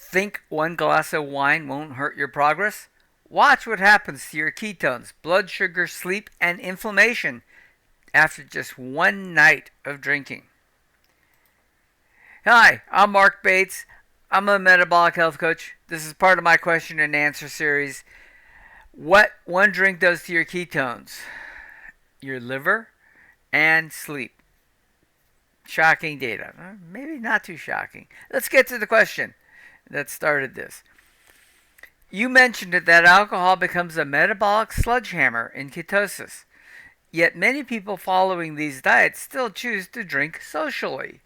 Think one glass of wine won't hurt your progress? Watch what happens to your ketones, blood sugar, sleep, and inflammation after just one night of drinking. Hi, I'm Marc Bates. I'm a metabolic health coach. This is part of my question and answer series. What one drink does to your ketones, your liver, and sleep. Shocking data. Maybe not too shocking. Let's get to the question that started this. You mentioned that alcohol becomes a metabolic sledgehammer in ketosis. Yet many people following these diets still choose to drink socially.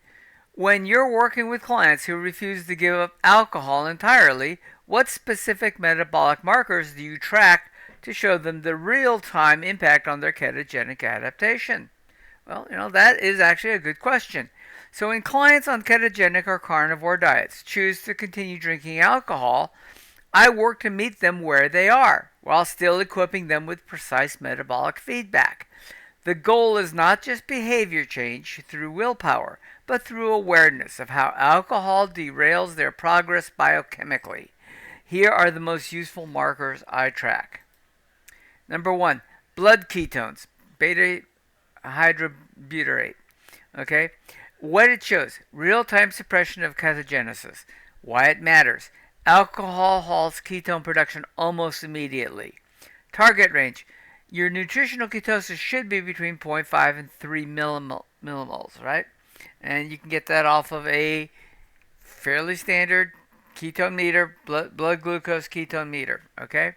When you're working with clients who refuse to give up alcohol entirely, what specific metabolic markers do you track to show them the real-time impact on their ketogenic adaptation? Well, that is actually a good question. So when clients on ketogenic or carnivore diets choose to continue drinking alcohol, I work to meet them where they are, while still equipping them with precise metabolic feedback. The goal is not just behavior change through willpower, but through awareness of how alcohol derails their progress biochemically. Here are the most useful markers I track. Number 1, blood ketones, beta-hydroxybutyrate. Okay? What it shows, real-time suppression of ketogenesis. Why it matters. Alcohol halts ketone production almost immediately. Target range. Your nutritional ketosis should be between 0.5 and 3 millimoles, right? And you can get that off of a fairly standard ketone meter, blood glucose ketone meter, okay?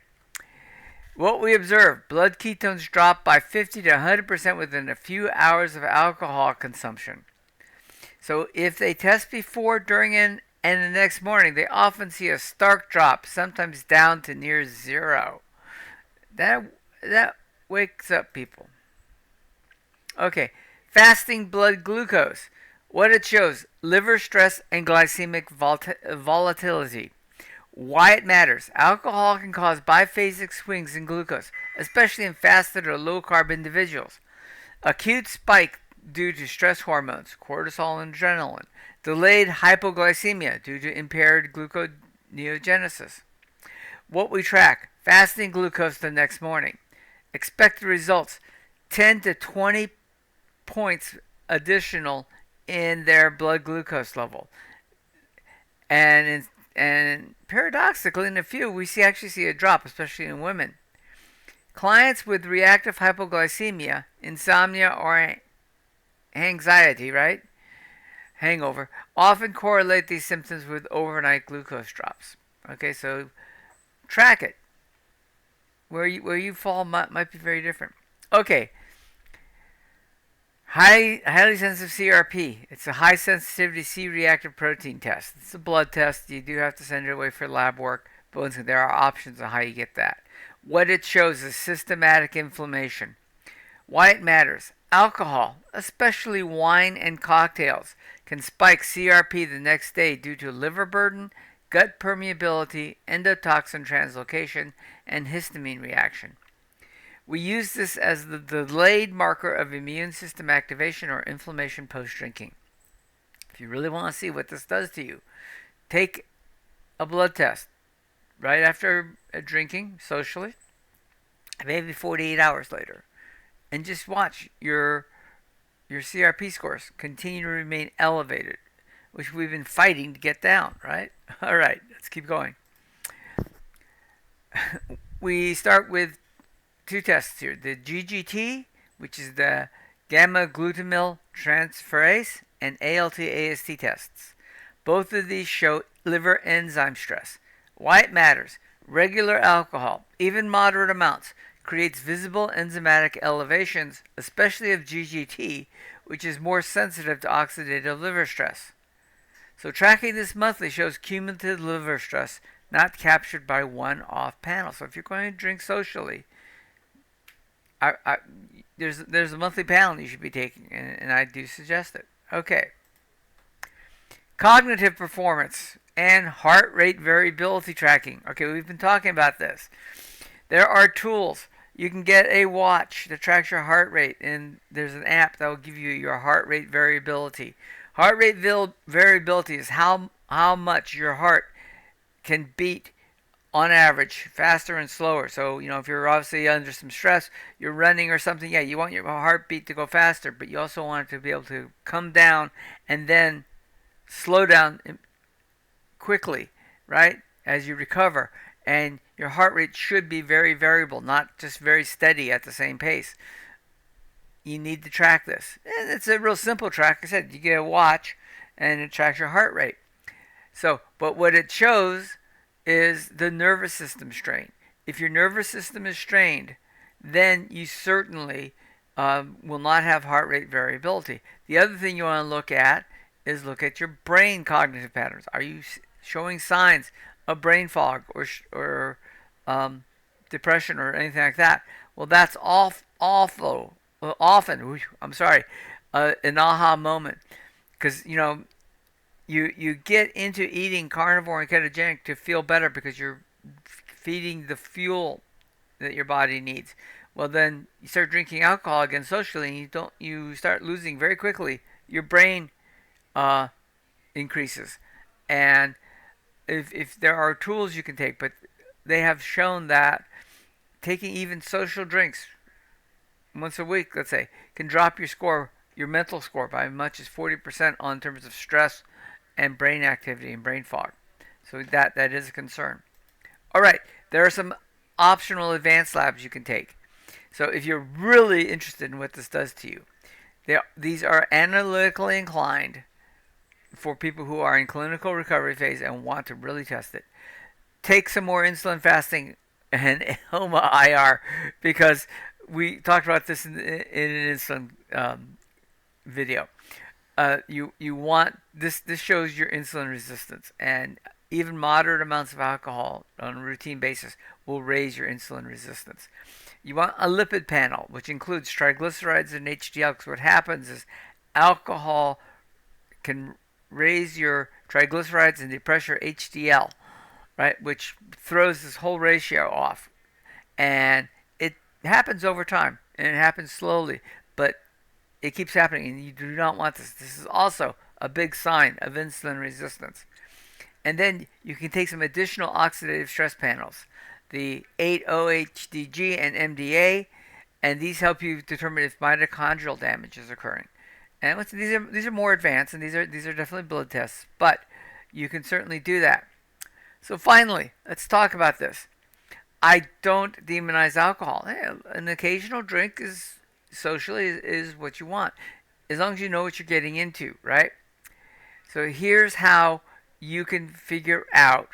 What we observe, blood ketones drop by 50 to 100% within a few hours of alcohol consumption. So if they test before, during, and the next morning, they often see a stark drop, sometimes down to near zero. That wakes up people. Okay, fasting blood glucose. What it shows, liver stress and glycemic volatility. Why it matters. Alcohol can cause biphasic swings in glucose, especially in fasted or low-carb individuals. Acute spike due to stress hormones, cortisol and adrenaline. Delayed hypoglycemia due to impaired gluconeogenesis. What we track, fasting glucose the next morning. Expected results, 10 to 20 points additional in their blood glucose level. And paradoxically, in a few, we actually see a drop, especially in women. Clients with reactive hypoglycemia, insomnia, or anxiety, right? Hangover, often correlate these symptoms with overnight glucose drops. Okay, so track it. Where you fall might be very different. Okay. Highly sensitive CRP. It's a high sensitivity C-reactive protein test. It's a blood test. You do have to send it away for lab work, but once again, there are options on how you get that. What it shows is systematic inflammation. Why it matters. Alcohol, especially wine and cocktails, can spike CRP the next day due to liver burden, gut permeability, endotoxin translocation, and histamine reaction. We use this as the delayed marker of immune system activation or inflammation post-drinking. If you really want to see what this does to you, take a blood test right after drinking socially, maybe 48 hours later, and just watch your CRP scores continue to remain elevated, which we've been fighting to get down, right? All right, let's keep going. We start with two tests here. The GGT, which is the gamma glutamyl transferase, and ALT-AST tests. Both of these show liver enzyme stress. Why it matters. Regular alcohol, even moderate amounts, creates visible enzymatic elevations, especially of GGT, which is more sensitive to oxidative liver stress. So tracking this monthly shows cumulative liver stress not captured by one-off panel. So if you're going to drink socially, there's a monthly panel you should be taking, and I do suggest it. Okay. Cognitive performance and heart rate variability tracking. Okay, we've been talking about this. There are tools. You can get a watch that tracks your heart rate, and there's an app that will give you your heart rate variability. Heart rate variability is how much your heart can beat on average faster and slower. So, if you're obviously under some stress, you're running or something, yeah, you want your heartbeat to go faster, but you also want it to be able to come down and then slow down quickly, right? As you recover. And your heart rate should be very variable, not just very steady at the same pace. You need to track this. And it's a real simple track. Like I said, you get a watch and it tracks your heart rate. So, but what it shows is the nervous system strain. If your nervous system is strained, then you certainly will not have heart rate variability. The other thing you want to look at is look at your brain cognitive patterns. Are you showing signs of brain fog or depression or anything like that? Well, that's awful. Well, often, an aha moment, because you get into eating carnivore and ketogenic to feel better because you're feeding the fuel that your body needs. Well, then you start drinking alcohol again socially, and you start losing very quickly. Your brain increases, and if there are tools you can take, but they have shown that taking even social drinks once a week, let's say, can drop your mental score by as much as 40% on terms of stress and brain activity and brain fog. So that is a concern. All right, there are some optional advanced labs you can take. So if you're really interested in what this does to you, these are analytically inclined for people who are in clinical recovery phase and want to really test it. Take some more insulin fasting and HOMA IR, because we talked about this in an insulin video. You want this shows your insulin resistance, and even moderate amounts of alcohol on a routine basis will raise your insulin resistance. You want a lipid panel, which includes triglycerides and HDL, because what happens is alcohol can raise your triglycerides and depress your HDL, right, which throws this whole ratio off. And it happens over time, and it happens slowly, but it keeps happening, and you do not want this. This is also a big sign of insulin resistance. And then you can take some additional oxidative stress panels, the 8-OHDG and MDA, and these help you determine if mitochondrial damage is occurring. And these are more advanced, and these are definitely blood tests, but you can certainly do that. So finally, let's talk about this. I don't demonize alcohol. Hey, an occasional drink is socially is what you want, as long as you know what you're getting into, right? So here's how you can figure out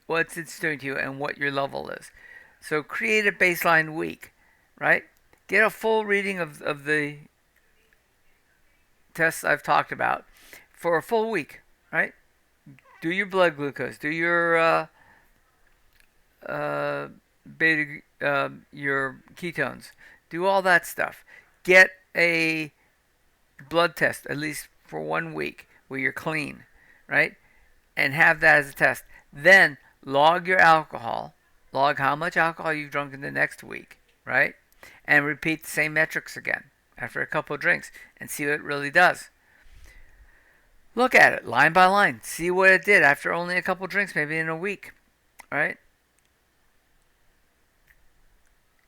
what it's doing to you and what your level is. So create a baseline week, right? Get a full reading of the tests I've talked about for a full week, right? Do your blood glucose, do your your ketones, do all that stuff. Get a blood test at least for 1 week where you're clean, right? And have that as a test. Then log your alcohol, log how much alcohol you've drunk in the next week, right? And repeat the same metrics again after a couple of drinks and see what it really does. Look at it line by line. See what it did after only a couple of drinks, maybe in a week, right?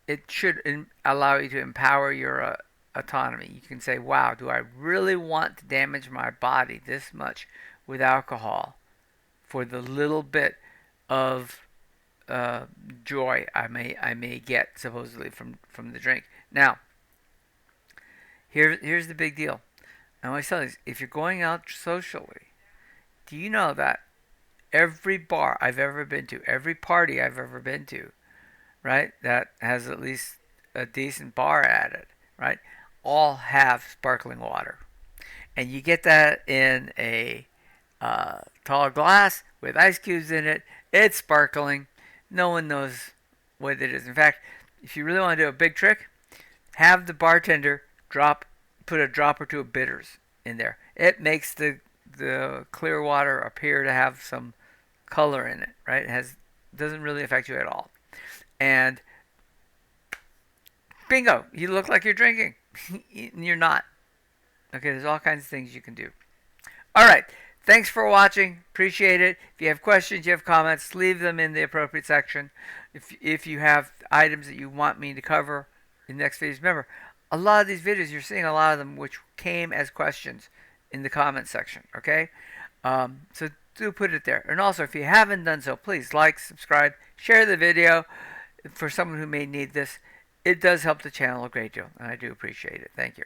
It should allow you to empower your autonomy. You can say, wow, do I really want to damage my body this much with alcohol for the little bit of joy I may get supposedly from the drink? Now, here's the big deal. I always tell you, if you're going out socially, do you know that every bar I've ever been to, every party I've ever been to, right, that has at least a decent bar at it, right, all have sparkling water. And you get that in a tall glass with ice cubes in it. It's sparkling. No one knows what it is. In fact, if you really want to do a big trick, have the bartender put a drop or two of bitters in there. It makes the clear water appear to have some color in it, right? Doesn't really affect you at all. And bingo, you look like you're drinking. You're not. Okay, there's all kinds of things you can do. All right. Thanks for watching. Appreciate it. If you have questions, you have comments, leave them in the appropriate section. If you have items that you want me to cover in the next videos, remember, a lot of these videos, you're seeing a lot of them which came as questions in the comment section, okay? So do put it there. And also, if you haven't done so, please like, subscribe, share the video for someone who may need this. It does help the channel a great deal, and I do appreciate it. Thank you.